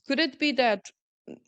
Could it be that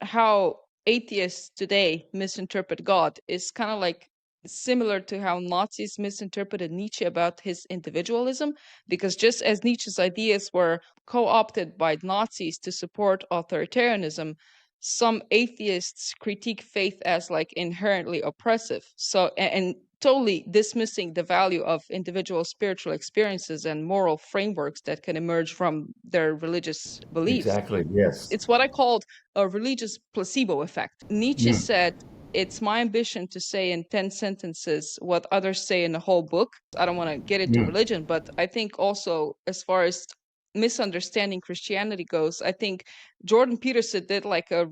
how atheists today misinterpret God is kind of like similar to how Nazis misinterpreted Nietzsche about his individualism? Because just as Nietzsche's ideas were co opted by Nazis to support authoritarianism, some atheists critique faith as like inherently oppressive. So, and totally dismissing the value of individual spiritual experiences and moral frameworks that can emerge from their religious beliefs. Exactly. Yes. It's what I called a religious placebo effect. Nietzsche Mm. said, "It's my ambition to say in 10 sentences what others say in a whole book." I don't want to get into Mm. religion, but I think also, as far as misunderstanding Christianity goes, I think Jordan Peterson did like a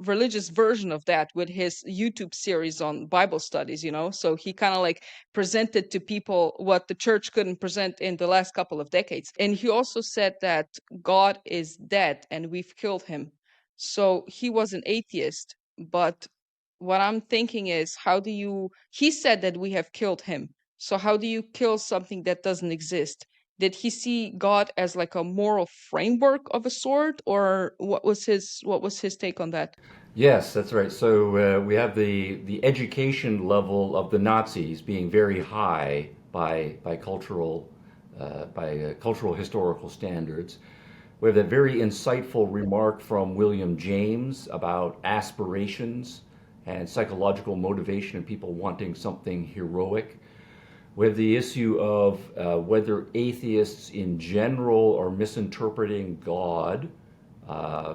religious version of that with his YouTube series on Bible studies, you know? So he kind of like presented to people what the church couldn't present in the last couple of decades. And he also said that God is dead and we've killed him. So he was an atheist, but what I'm thinking is, he said that we have killed him. So how do you kill something that doesn't exist? Did he see God as like a moral framework of a sort, or what was his take on that? Yes, that's right. So we have the education level of the Nazis being very high by cultural historical standards. We have that very insightful remark from William James about aspirations and psychological motivation and people wanting something heroic. We have the issue of whether atheists in general are misinterpreting God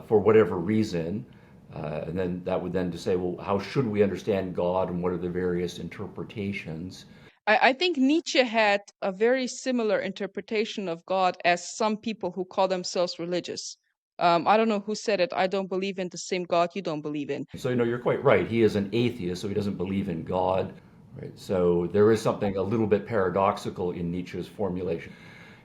for whatever reason. And then that would then to say, well, how should we understand God and what are the various interpretations? I think Nietzsche had a very similar interpretation of God as some people who call themselves religious. I don't know who said it. I don't believe in the same God you don't believe in. So, you're quite right. He is an atheist, so he doesn't believe in God. Right? So there is something a little bit paradoxical in Nietzsche's formulation.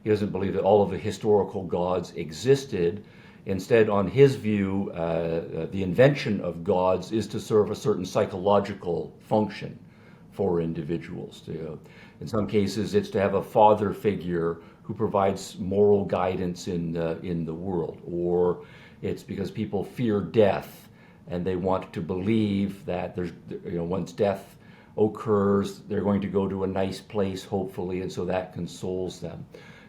He doesn't believe that all of the historical gods existed. Instead, on his view, the invention of gods is to serve a certain psychological function for individuals. In some cases, it's to have a father figure who provides moral guidance in the world, or it's because people fear death and they want to believe that once death occurs, they're going to go to a nice place, hopefully, and so that consoles them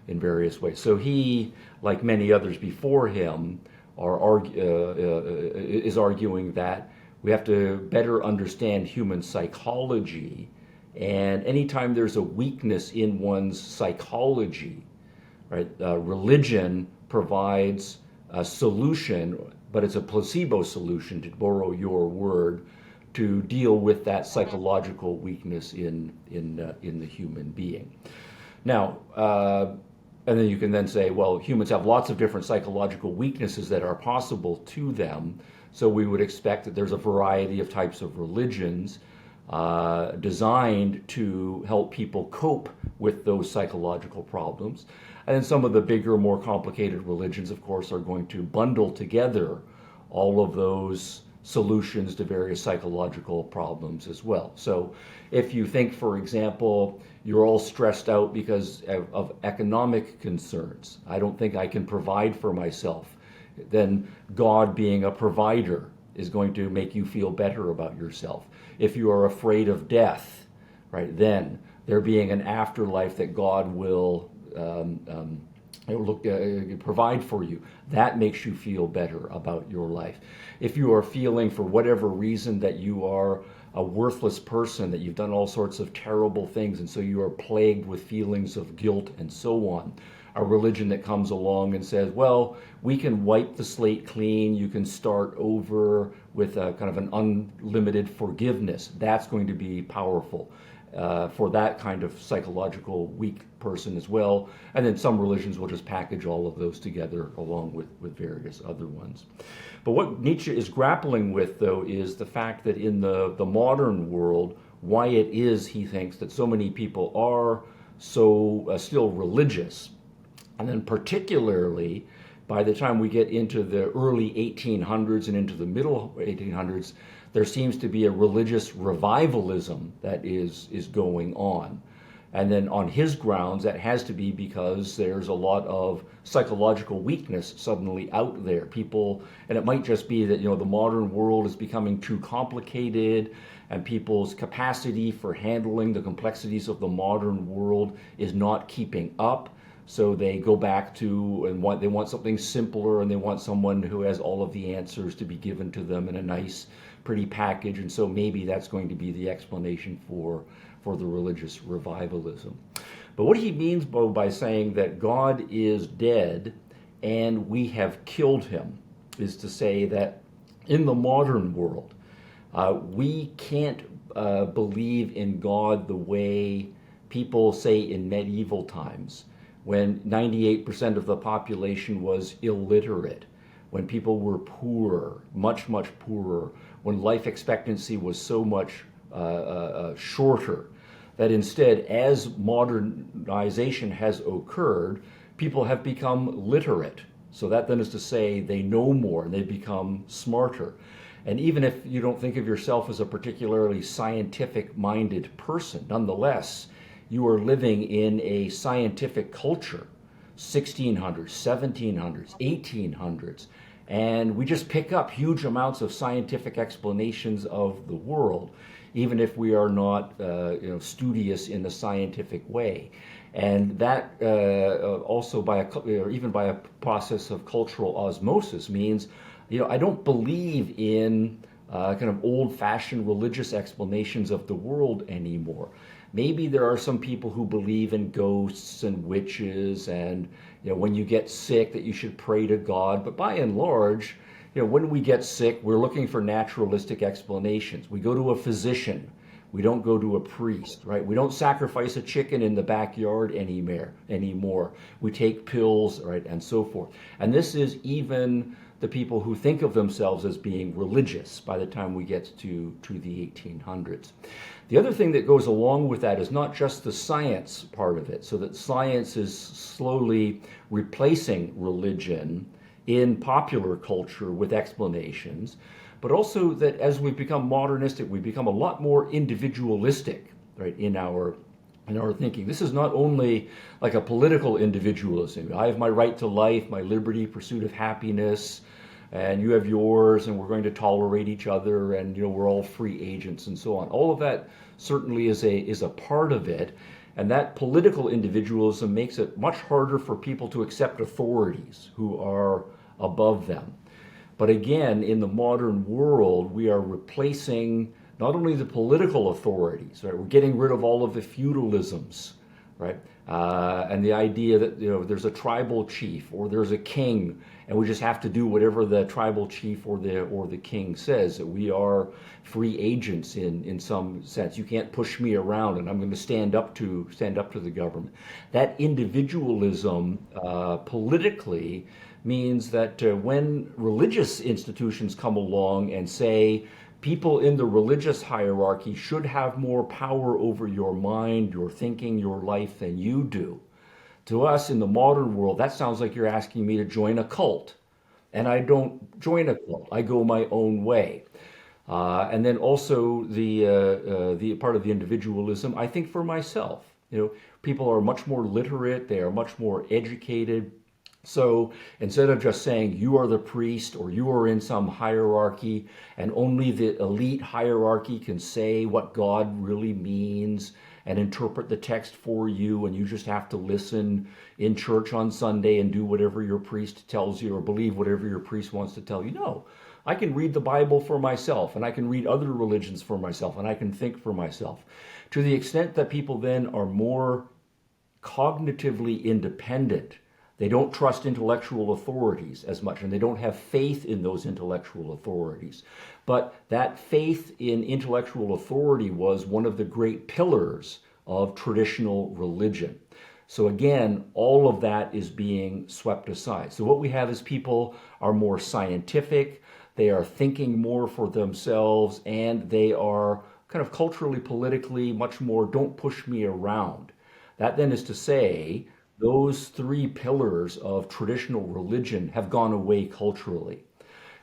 in various ways. So he, like many others before him, is arguing that we have to better understand human psychology, and anytime there's a weakness in one's psychology, right, religion provides a solution, but it's a placebo solution, to borrow your word, to deal with that psychological weakness in the human being. Now, and then you can then say, well, humans have lots of different psychological weaknesses that are possible to them. So we would expect that there's a variety of types of religions designed to help people cope with those psychological problems. And then some of the bigger, more complicated religions, of course, are going to bundle together all of those solutions to various psychological problems as well. So if you think, for example, you're all stressed out because of economic concerns, I don't think I can provide for myself, then God being a provider is going to make you feel better about yourself. If you are afraid of death, right, then there being an afterlife that God will provide for you, that makes you feel better about your life. If you are feeling for whatever reason that you are a worthless person, that you've done all sorts of terrible things, and so you are plagued with feelings of guilt and so on, a religion that comes along and says, well, we can wipe the slate clean, you can start over with a kind of an unlimited forgiveness, that's going to be powerful for that kind of psychological weak person as well. And then some religions will just package all of those together along with various other ones. But what Nietzsche is grappling with, though, is the fact that in the modern world, why it is, he thinks, that so many people are so still religious. And then particularly by the time we get into the early 1800s and into the middle 1800s, there seems to be a religious revivalism that is going on. And then on his grounds, that has to be because there's a lot of psychological weakness suddenly out there. People, and it might just be that, the modern world is becoming too complicated and people's capacity for handling the complexities of the modern world is not keeping up. So they go back to and they want something simpler, and they want someone who has all of the answers to be given to them in a nice, pretty package. And so maybe that's going to be the explanation for the religious revivalism. But what he means by saying that God is dead and we have killed him is to say that in the modern world, we can't believe in God the way people say in medieval times, when 98% of the population was illiterate, when people were poor, much, much poorer, when life expectancy was so much shorter, that instead, as modernization has occurred, people have become literate. So that then is to say they know more and they become smarter. And even if you don't think of yourself as a particularly scientific-minded person, nonetheless, you are living in a scientific culture, 1600s, 1700s, 1800s, and we just pick up huge amounts of scientific explanations of the world, even if we are not studious in the scientific way. And that also even by a process of cultural osmosis means, I don't believe in kind of old-fashioned religious explanations of the world anymore. Maybe there are some people who believe in ghosts and witches, and when you get sick that you should pray to God. But by and large, when we get sick, we're looking for naturalistic explanations. We go to a physician. We don't go to a priest, right? We don't sacrifice a chicken in the backyard anymore. We take pills, right, and so forth. And this is even the people who think of themselves as being religious by the time we get to the 1800s. The other thing that goes along with that is not just the science part of it, so that science is slowly replacing religion in popular culture with explanations, but also that as we've become modernistic, we've become a lot more individualistic, right, in our thinking. This is not only like a political individualism. I have my right to life, my liberty, pursuit of happiness, and you have yours, and we're going to tolerate each other, and we're all free agents and so on. All of that certainly is a part of it, and that political individualism makes it much harder for people to accept authorities who are above them. But again, in the modern world, we are replacing not only the political authorities, right? We're getting rid of all of the feudalisms, right? And the idea that there's a tribal chief or there's a king, and we just have to do whatever the tribal chief or the king says. That we are free agents in some sense. You can't push me around, and I'm going to stand up to the government. That individualism politically means that when religious institutions come along and say people in the religious hierarchy should have more power over your mind, your thinking, your life than you do. To us in the modern world, that sounds like you're asking me to join a cult. And I don't join a cult. I go my own way. And then also the part of the individualism, I think for myself. People are much more literate. They are much more educated. So instead of just saying you are the priest or you are in some hierarchy and only the elite hierarchy can say what God really means and interpret the text for you, and you just have to listen in church on Sunday and do whatever your priest tells you or believe whatever your priest wants to tell you. No, I can read the Bible for myself, and I can read other religions for myself, and I can think for myself. To the extent that people then are more cognitively independent, they don't trust intellectual authorities as much, and they don't have faith in those intellectual authorities. But that faith in intellectual authority was one of the great pillars of traditional religion. So again, all of that is being swept aside. So what we have is people are more scientific, they are thinking more for themselves, and they are kind of culturally, politically much more don't push me around. That then is to say, those three pillars of traditional religion have gone away culturally.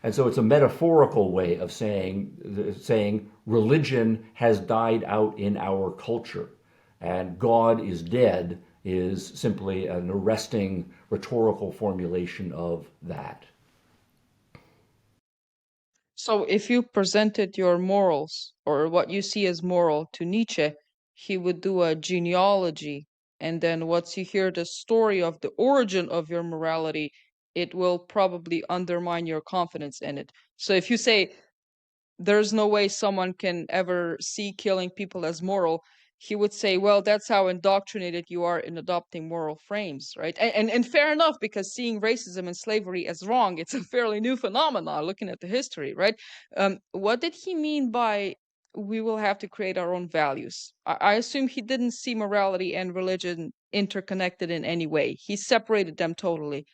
And so it's a metaphorical way of saying religion has died out in our culture. and God is dead is simply an arresting rhetorical formulation of that. So if you presented your morals or what you see as moral to Nietzsche, he would do a genealogy. And then once you hear the story of the origin of your morality, it will probably undermine your confidence in it. So if you say, there's no way someone can ever see killing people as moral, he would say, well, that's how indoctrinated you are in adopting moral frames, right? And fair enough, because seeing racism and slavery as wrong, it's a fairly new phenomenon looking at the history, right? What did he mean by we will have to create our own values? I assume he didn't see morality and religion interconnected in any way. He separated them totally.